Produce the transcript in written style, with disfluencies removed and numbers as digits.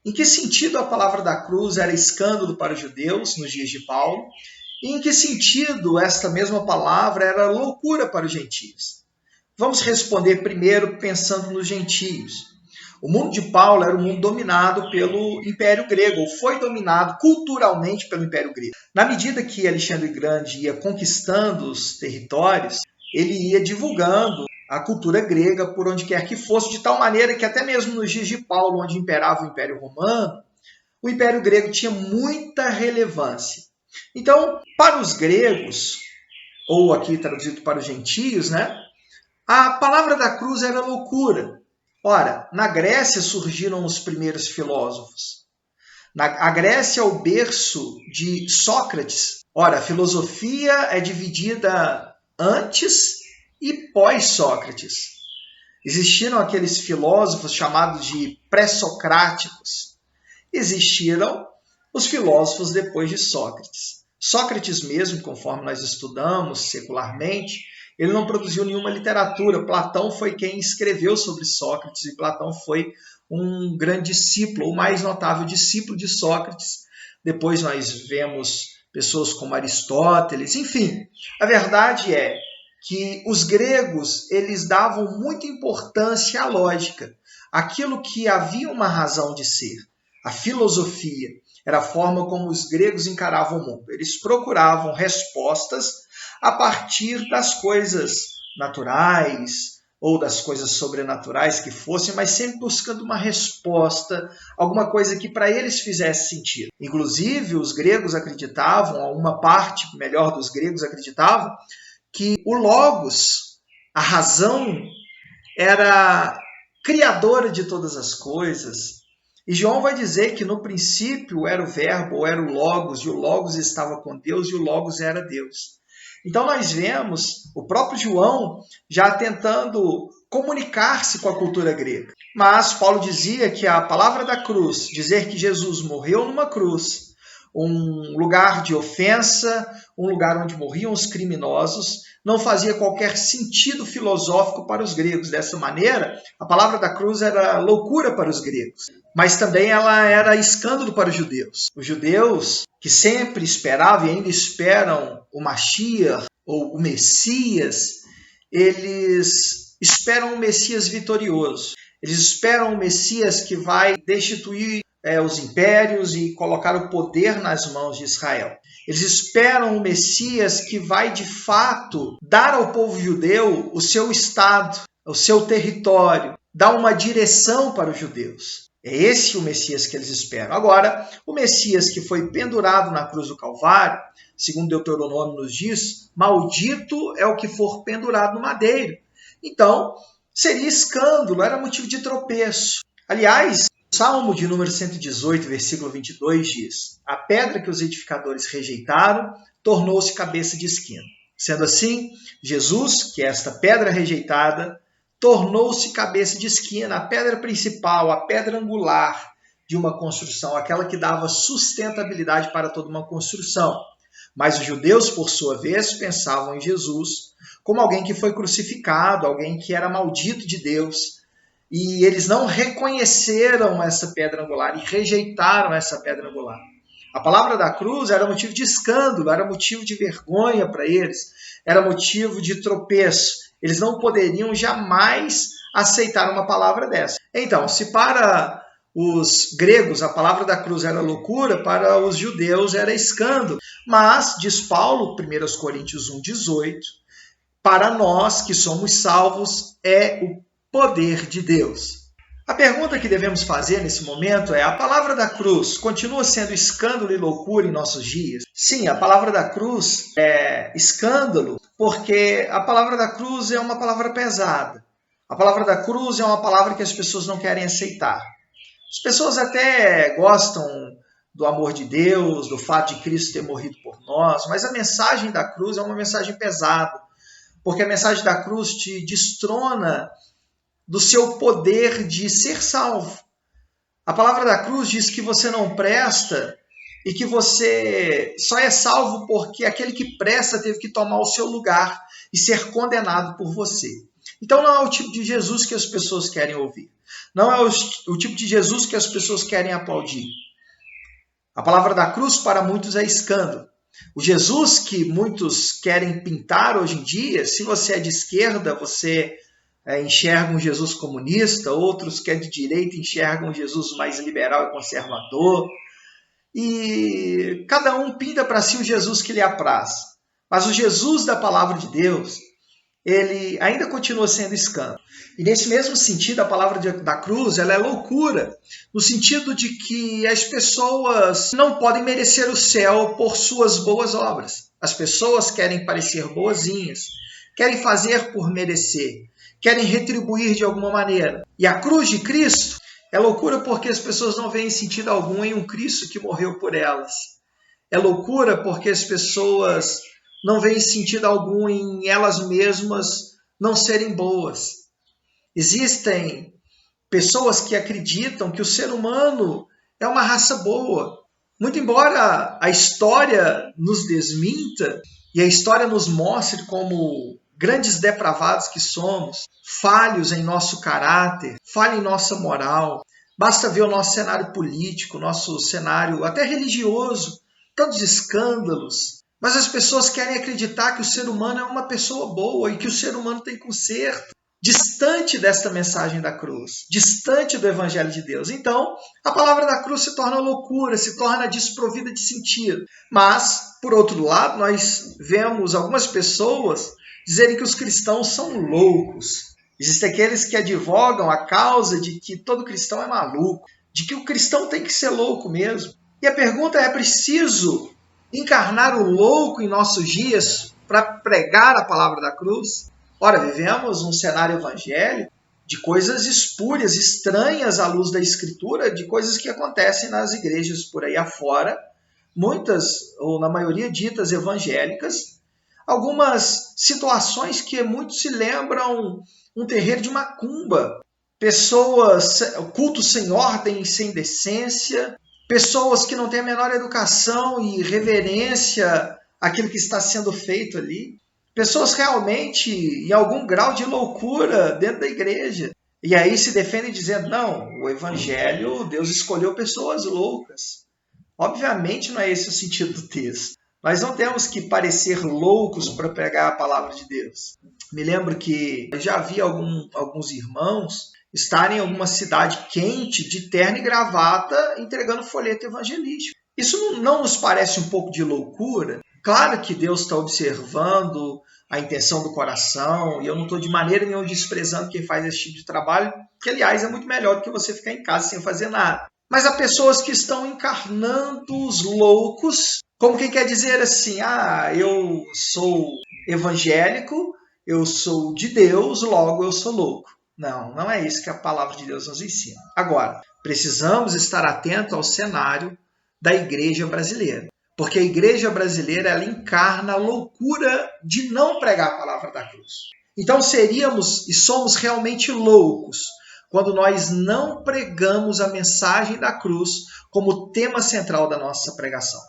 Em que sentido a palavra da cruz era escândalo para os judeus nos dias de Paulo? E em que sentido esta mesma palavra era loucura para os gentios? Vamos responder primeiro pensando nos gentios. O mundo de Paulo era um mundo dominado pelo Império Grego, ou foi dominado culturalmente pelo Império Grego. Na medida que Alexandre o Grande ia conquistando os territórios, ele ia divulgando a cultura grega por onde quer que fosse, de tal maneira que até mesmo nos dias de Paulo, onde imperava o Império Romano, o Império Grego tinha muita relevância. Então, para os gregos, ou aqui traduzido para os gentios, a palavra da cruz era loucura. Ora, na Grécia surgiram os primeiros filósofos. A Grécia é o berço de Sócrates. Ora, a filosofia é dividida antes e pós-Sócrates. Existiram aqueles filósofos chamados de pré-socráticos. Existiram os filósofos depois de Sócrates. Sócrates mesmo, conforme nós estudamos secularmente, ele não produziu nenhuma literatura. Platão foi quem escreveu sobre Sócrates, e Platão foi um grande discípulo, o mais notável discípulo de Sócrates. Depois nós vemos pessoas como Aristóteles, enfim. A verdade é que os gregos eles davam muita importância à lógica, aquilo que havia uma razão de ser. A filosofia era a forma como os gregos encaravam o mundo. Eles procuravam respostas a partir das coisas naturais ou das coisas sobrenaturais que fossem, mas sempre buscando uma resposta, alguma coisa que para eles fizesse sentido. Inclusive, os gregos acreditavam, uma parte melhor dos gregos acreditavam, que o Logos, a razão, era criadora de todas as coisas. E João vai dizer que no princípio era o verbo, ou era o Logos, e o Logos estava com Deus, e o Logos era Deus. Então nós vemos o próprio João já tentando comunicar-se com a cultura grega. Mas Paulo dizia que a palavra da cruz, dizer que Jesus morreu numa cruz, um lugar de ofensa, um lugar onde morriam os criminosos, não fazia qualquer sentido filosófico para os gregos. Dessa maneira, a palavra da cruz era loucura para os gregos, mas também ela era escândalo para os judeus. Os judeus, que sempre esperavam e ainda esperam o Mashiach, ou o Messias, eles esperam um Messias vitorioso. Eles esperam um Messias que vai destituir os impérios e colocar o poder nas mãos de Israel. Eles esperam um Messias que vai, de fato, dar ao povo judeu o seu estado, o seu território, dar uma direção para os judeus. É esse o Messias que eles esperam. Agora, o Messias que foi pendurado na cruz do Calvário, segundo Deuteronômio nos diz, maldito é o que for pendurado no madeiro. Então, seria escândalo, era motivo de tropeço. Aliás, o Salmo de número 118, versículo 22 diz: a pedra que os edificadores rejeitaram tornou-se cabeça de esquina. Sendo assim, Jesus, que é esta pedra rejeitada, tornou-se cabeça de esquina, a pedra principal, a pedra angular de uma construção, aquela que dava sustentabilidade para toda uma construção. Mas os judeus, por sua vez, pensavam em Jesus como alguém que foi crucificado, alguém que era maldito de Deus. E eles não reconheceram essa pedra angular e rejeitaram essa pedra angular. A palavra da cruz era motivo de escândalo, era motivo de vergonha para eles, era motivo de tropeço. Eles não poderiam jamais aceitar uma palavra dessa. Então, se para os gregos a palavra da cruz era loucura, para os judeus era escândalo. Mas, diz Paulo, 1 Coríntios 1,18, para nós que somos salvos é o poder de Deus. A pergunta que devemos fazer nesse momento é: a palavra da cruz continua sendo escândalo e loucura em nossos dias? Sim, a palavra da cruz é escândalo porque a palavra da cruz é uma palavra pesada. A palavra da cruz é uma palavra que as pessoas não querem aceitar. As pessoas até gostam do amor de Deus, do fato de Cristo ter morrido por nós, mas a mensagem da cruz é uma mensagem pesada, porque a mensagem da cruz te destrona do seu poder de ser salvo. A palavra da cruz diz que você não presta e que você só é salvo porque aquele que presta teve que tomar o seu lugar e ser condenado por você. Então não é o tipo de Jesus que as pessoas querem ouvir. Não é o tipo de Jesus que as pessoas querem aplaudir. A palavra da cruz para muitos é escândalo. O Jesus que muitos querem pintar hoje em dia, se você é de esquerda, você enxerga um Jesus comunista, outros que é de direita enxergam um Jesus mais liberal e conservador. E cada um pinta para si o Jesus que lhe apraz. Mas o Jesus da palavra de Deus, ele ainda continua sendo escândalo. E nesse mesmo sentido, a palavra da cruz ela é loucura, no sentido de que as pessoas não podem merecer o céu por suas boas obras. As pessoas querem parecer boazinhas, querem fazer por merecer, querem retribuir de alguma maneira. E a cruz de Cristo é loucura porque as pessoas não veem sentido algum em um Cristo que morreu por elas. É loucura porque as pessoas não veem sentido algum em elas mesmas não serem boas. Existem pessoas que acreditam que o ser humano é uma raça boa. Muito embora a história nos desminta e a história nos mostre como grandes depravados que somos, falhos em nosso caráter, falha em nossa moral. Basta ver o nosso cenário político, nosso cenário até religioso, tantos escândalos. Mas as pessoas querem acreditar que o ser humano é uma pessoa boa e que o ser humano tem conserto. Distante desta mensagem da cruz, distante do Evangelho de Deus. Então, a palavra da cruz se torna loucura, se torna desprovida de sentido. Mas, por outro lado, nós vemos algumas pessoas dizerem que os cristãos são loucos. Existem aqueles que advogam a causa de que todo cristão é maluco, de que o cristão tem que ser louco mesmo. E a pergunta é preciso encarnar o louco em nossos dias para pregar a palavra da cruz? Ora, vivemos um cenário evangélico de coisas espúrias, estranhas à luz da Escritura, de coisas que acontecem nas igrejas por aí afora, muitas, ou na maioria ditas evangélicas, algumas situações que muitos se lembram um terreiro de macumba, pessoas, cultos sem ordem e sem decência, pessoas que não têm a menor educação e reverência àquilo que está sendo feito ali. Pessoas realmente em algum grau de loucura dentro da igreja. E aí se defendem dizendo, não, o evangelho, Deus escolheu pessoas loucas. Obviamente não é esse o sentido do texto. Nós não temos que parecer loucos para pregar a palavra de Deus. Me lembro que eu já vi alguns irmãos estarem em alguma cidade quente, de terno e gravata, entregando folheto evangelístico. Isso não nos parece um pouco de loucura? Claro que Deus está observando a intenção do coração, e eu não estou de maneira nenhuma desprezando quem faz esse tipo de trabalho, que, aliás, é muito melhor do que você ficar em casa sem fazer nada. Mas há pessoas que estão encarnando os loucos, como quem quer dizer assim, eu sou evangélico, eu sou de Deus, logo eu sou louco. Não, não é isso que a palavra de Deus nos ensina. Agora, precisamos estar atentos ao cenário da igreja brasileira. Porque a igreja brasileira ela encarna a loucura de não pregar a palavra da cruz. Então seríamos e somos realmente loucos quando nós não pregamos a mensagem da cruz como tema central da nossa pregação.